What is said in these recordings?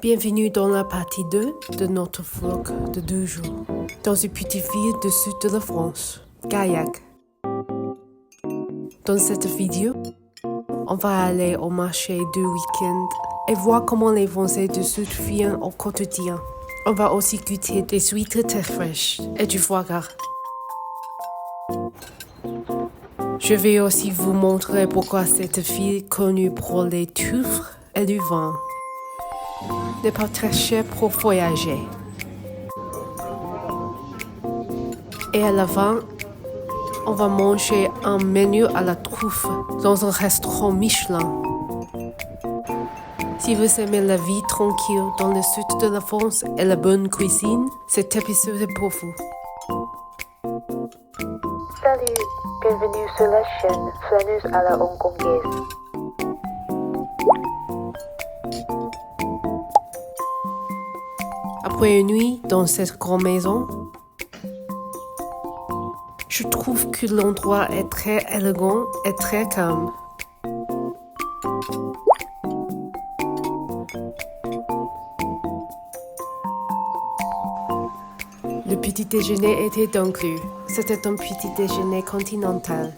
Bienvenue dans la partie 2 de notre vlog de 2 jours, dans une petite ville du sud de la France, Gaillac. Dans cette vidéo, on va aller au marché du week-end et voir comment les Français du sud vivent au quotidien. On va aussi goûter des huîtres très fraîches et du foie gras. Je vais aussi vous montrer pourquoi cette ville connue pour les truffes et du vin n'est pas très cher pour voyager. Et à la fin, on va manger un menu à la truffe dans un restaurant Michelin. Si vous aimez la vie tranquille dans le sud de la France et la bonne cuisine, cet épisode est pour vous. Salut, bienvenue sur la chaîne Flâneuse à la hongkongaise. Après une nuit dans cette grande maison, je trouve que l'endroit est très élégant et très calme. Le petit déjeuner était inclus. C'était un petit déjeuner continental.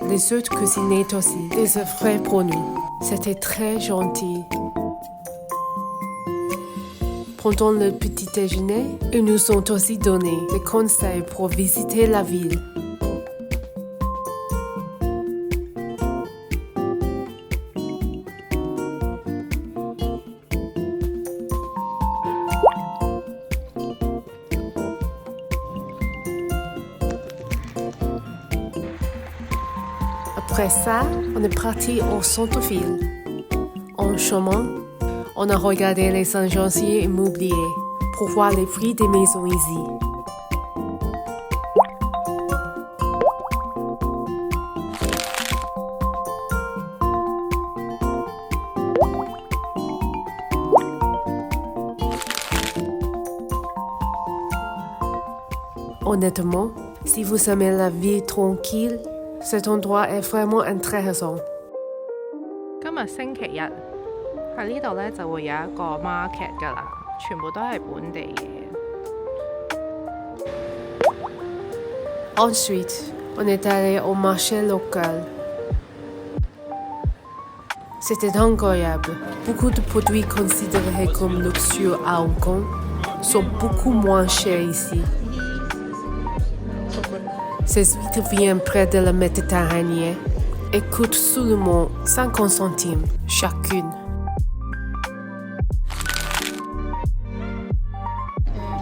Les autres cuisinaient aussi des œufs frais pour nous. C'était très gentil. Pendant le petit déjeuner, ils nous ont aussi donné des conseils pour visiter la ville. Après ça, on est parti au centre-ville. En chemin, on a regardé les agenciers immobiliers pour voir les prix des maisons ici. Honnêtement, si vous aimez la vie tranquille, cet endroit est vraiment intéressant. 今日星期日喺呢度呢就會有一個 market 㗎啦，全部都係本地嘢。 Ensuite, on est allé au marché local. C'était incroyable. Beaucoup de produits considérés comme luxueux à Hong Kong sont beaucoup moins chers ici. Ces huîtres viennent près de la Méditerranée et coûtent seulement 50 centimes chacune.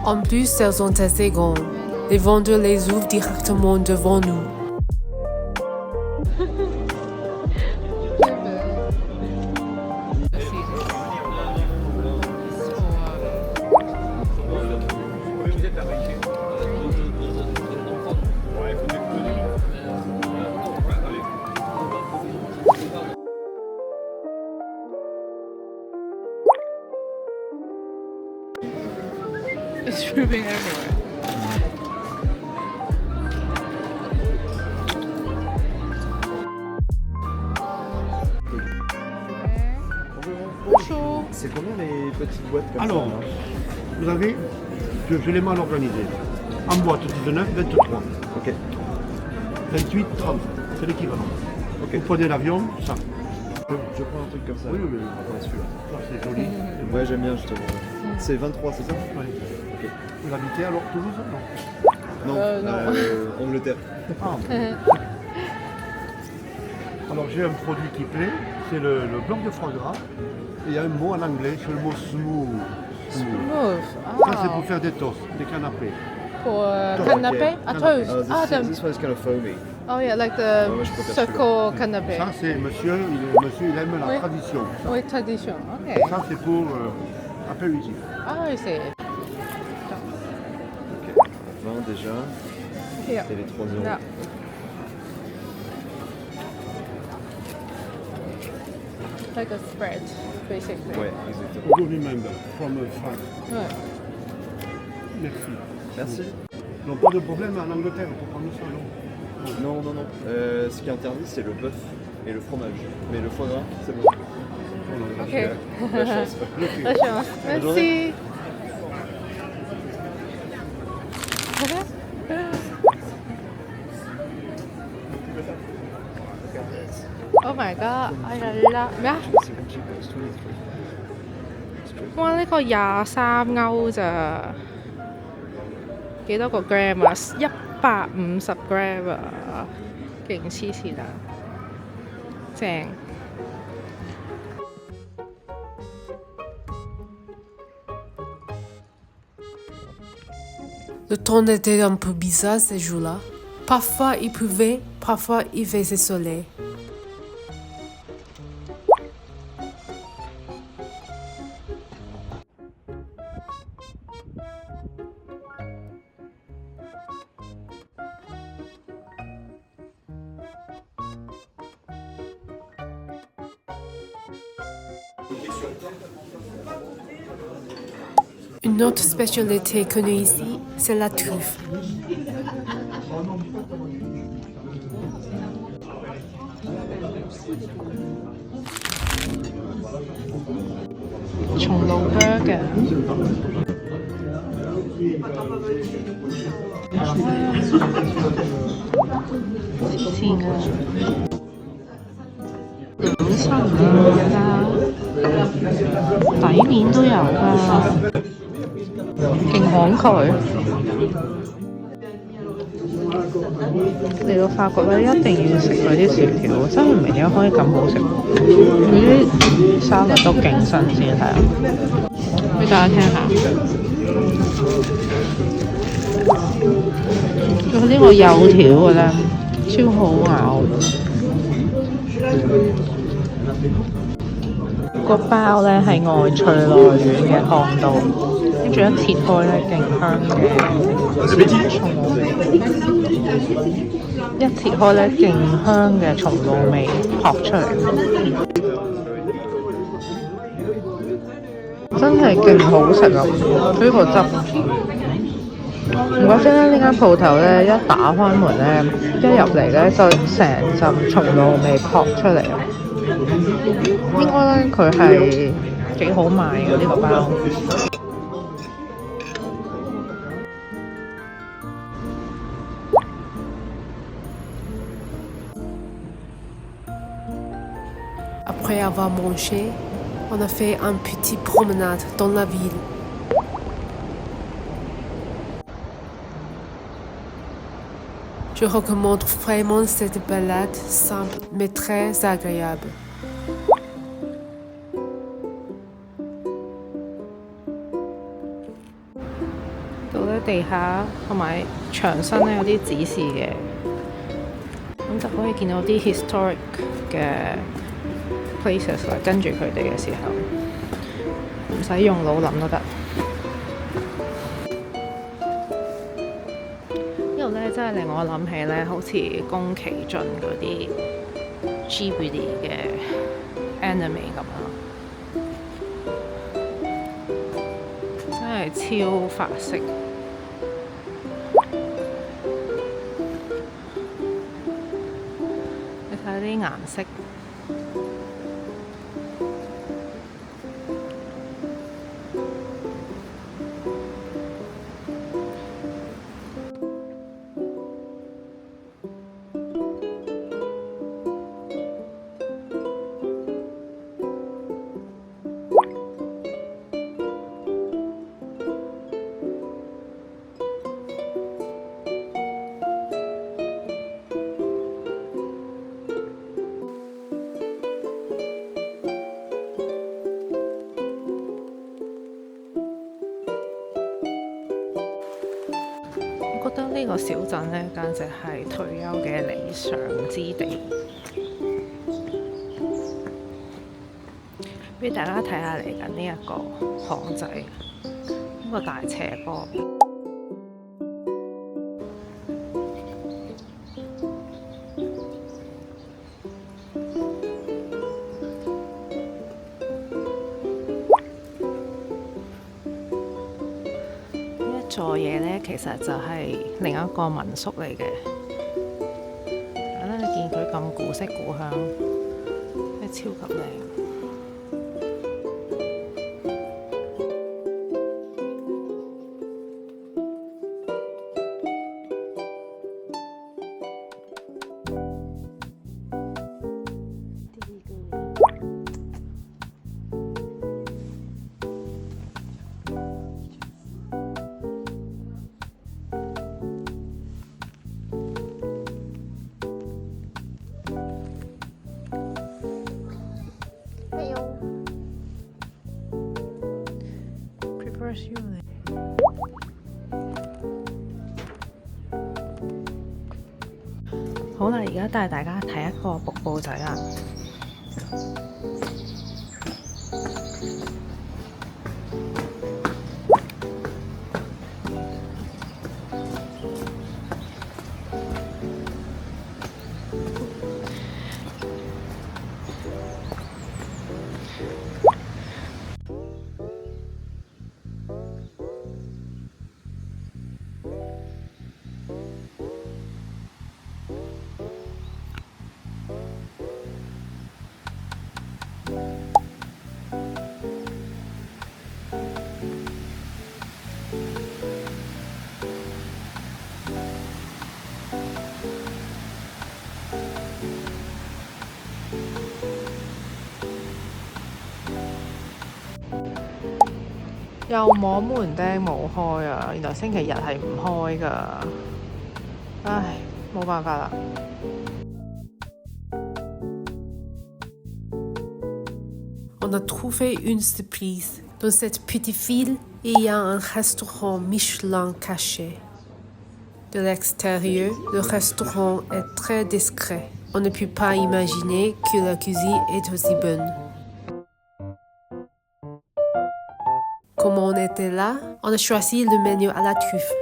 En plus, elles sont assez grandes. Les vendeurs les ouvrent directement devant nous. It's dripping everywhere. Bonjour. C'est combien les petites boîtes comme Alors, ça là vous avez, je l'ai mal organisé. En boîte 19, 23. Ok. 28, 30. C'est l'équivalent. Ok. Vous prenez l'avion, ça. Je prends un truc comme ça. Oui, oui, oui. Ouais, celui-là. Ça, c'est joli. Ouais, j'aime bien justement. C'est 23, c'est ça? Oui. Ok. Vous habitez alors Toulouse? Non. Non, Angleterre. Ah. Alors, j'ai un produit qui plaît, c'est le blanc de foie gras. Et il y a un mot en anglais, c'est le mot smooth. Smooth. Ça, c'est pour faire des toasts, des canapés. Pour Toast. canapé? Okay. Ah, toast. This one is kind of foamy. Oh yeah, like the Ouais, je préfère circle canapé. Ça, c'est monsieur, il aime la Oui. tradition. Ça, Oui, tradition. Ok. ça c'est pour apéritif. Ah, I see. Ok. 20 déjà. Here. Et les 3 euros. Yeah. Like a spread, basically. Ouais, exactement. Do remember from France. Ouais. Merci. Merci. Non, pas de problème en Angleterre pour prendre ça, non. Non, non, non. Ce qui est interdit, c'est le bœuf. et le fromage. Mais le foie gras, c'est bon. OK， La chance. La chance. Merci. Oh my god！ 哎呀啦咩啊？哇！呢個23歐咋？幾多個 gram 啊？150 gram 啊！勁黐線啊！正。Le temps était un peu bizarre ces jours-là. Parfois il pleuvait, parfois il faisait soleil. Une autre spécialité connue ici, c'est la truffe.松露 burger。先啊！2,300㗎，底面都有㗎，勁慷慨。嚟到法國咧，一定要食佢啲薯條，真係唔明點解可以咁好食。佢啲沙律都勁新鮮，睇下，俾大家聽下。佢呢個幼條嘅咧，超好咬。個包咧係外脆內軟嘅烘到，跟住一切開咧勁香嘅松露味，一切開咧勁香嘅松露味撲出嚟，真係勁好食啊！呢個汁，唔怪之咧呢間鋪頭咧一打開門咧，一入嚟咧就成陣松露味撲出嚟啊！應該咧佢係幾好賣嘅呢個包。Après avoir mangé, on a fait une petite promenade dans la ville. Je recommande vraiment cette balade simple mais très agréable.地下同埋牆身咧有啲指示嘅，咁就可以見到啲 historic 嘅 places 啦。跟住佢哋嘅時候，唔使用腦諗都得。呢度咧真係令我諗起咧，好似宮崎駿嗰啲 Ghibli 嘅 anime 咁啦，真係超法式。睇啲顏色，我覺得呢個小鎮呢，簡直係退休嘅理想之地。俾大家睇下嚟緊呢一個巷仔，呢個大斜坡。座嘢呢，其實就係另一個民宿嚟嘅。你見佢咁古色古香。係超級靚。好啦，而家帶大家睇一個瀑布仔啦。又摸門釘冇開啊！原來星期日係唔開㗎，唉，冇辦法啦。On a trouvé une surprise. Dans cette petite ville, il y a un restaurant Michelin caché. De l'extérieur, le restaurant est très discret. On ne peut pas imaginer que la cuisine est aussi bonne. Comme on était là, on a choisi le menu à la truffe.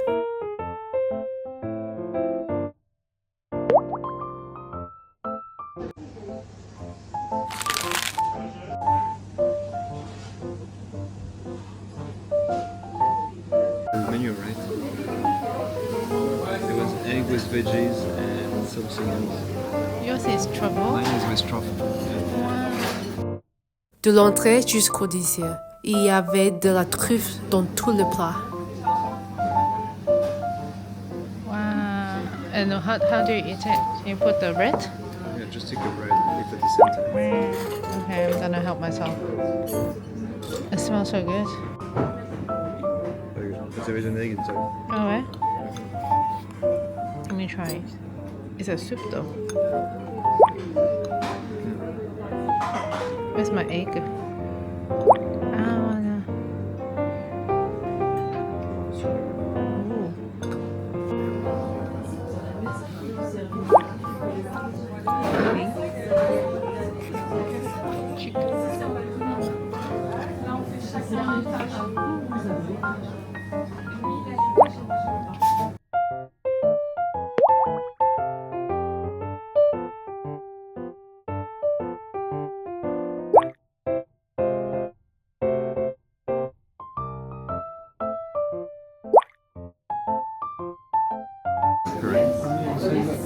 The menu, right? It was egg with veggies and something else. Yours is truffle. Mine is with truffle. De l'entrée jusqu'au dessert, il y avait de la truffe dans tout le plat. Wow! And how do you eat it? You put the bread? Yeah, just take the bread and leave it at the center. Okay, I'm gonna help myself. It smells so good. There is an egg inside. Oh, ouais? Let me try. It's a soup though. Where's my egg? Ah, no.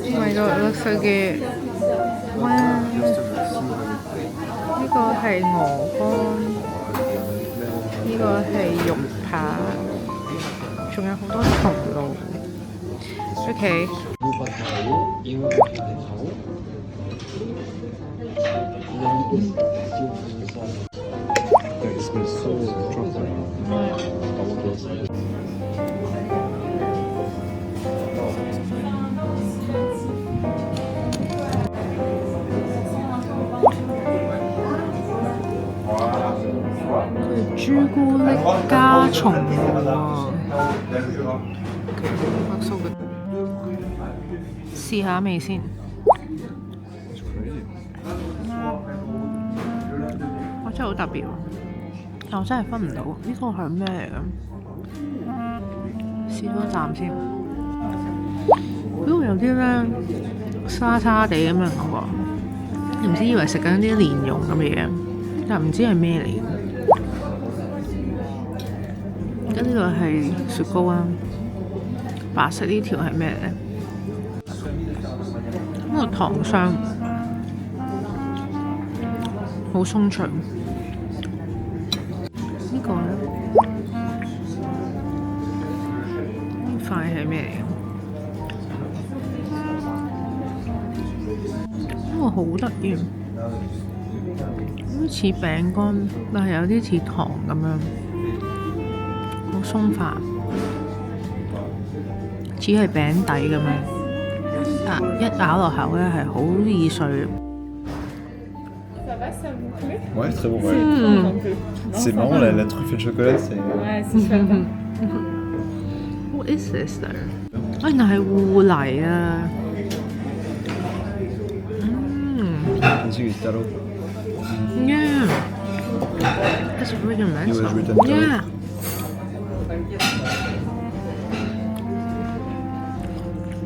Oh my god, it looks so good. Wow! 呢個係鵝肝，呢個係肉扒，仲有好多松露。OK。It smells so truffle. 朱古力加松露啊！試下味先。哇！真係好特別喎，但我真係分唔到呢個係咩嚟嘅。試多啖先。呢個有啲咧沙沙地咁樣嘅喎，你唔知以為食緊啲蓮蓉咁嘅嘢，但唔知係咩嚟嘅。而家呢個係雪糕啊，白色呢條係咩咧？呢個糖霜，好鬆脆。呢個咧，呢塊係咩嚟？呢個好得意，好似餅乾，但係有啲似糖咁樣，好鬆化，似係餅底咁樣。一咬落口咧係好易碎。Ouais, très bon. Ouais. C'est marrant, la truffe et le chocolat, c'est. Ouais, c'est super. What is this though？ 原來係芋泥啊！Antigua et Talo. Yeah. That's really nice. You wanna do it on top? Yeah.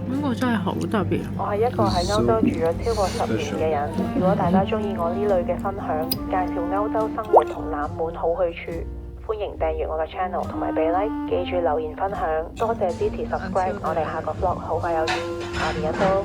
呢個真係好特別。我係一個喺歐洲住咗超過10年嘅人。如果大家中意我呢類嘅分享，介紹歐洲生活同冷門好去處，歡迎訂閱我嘅 channel 同埋俾 like， 記住留言分享。多謝支持 subscribe， 我哋下個 vlog 好快有見，下邊一刀。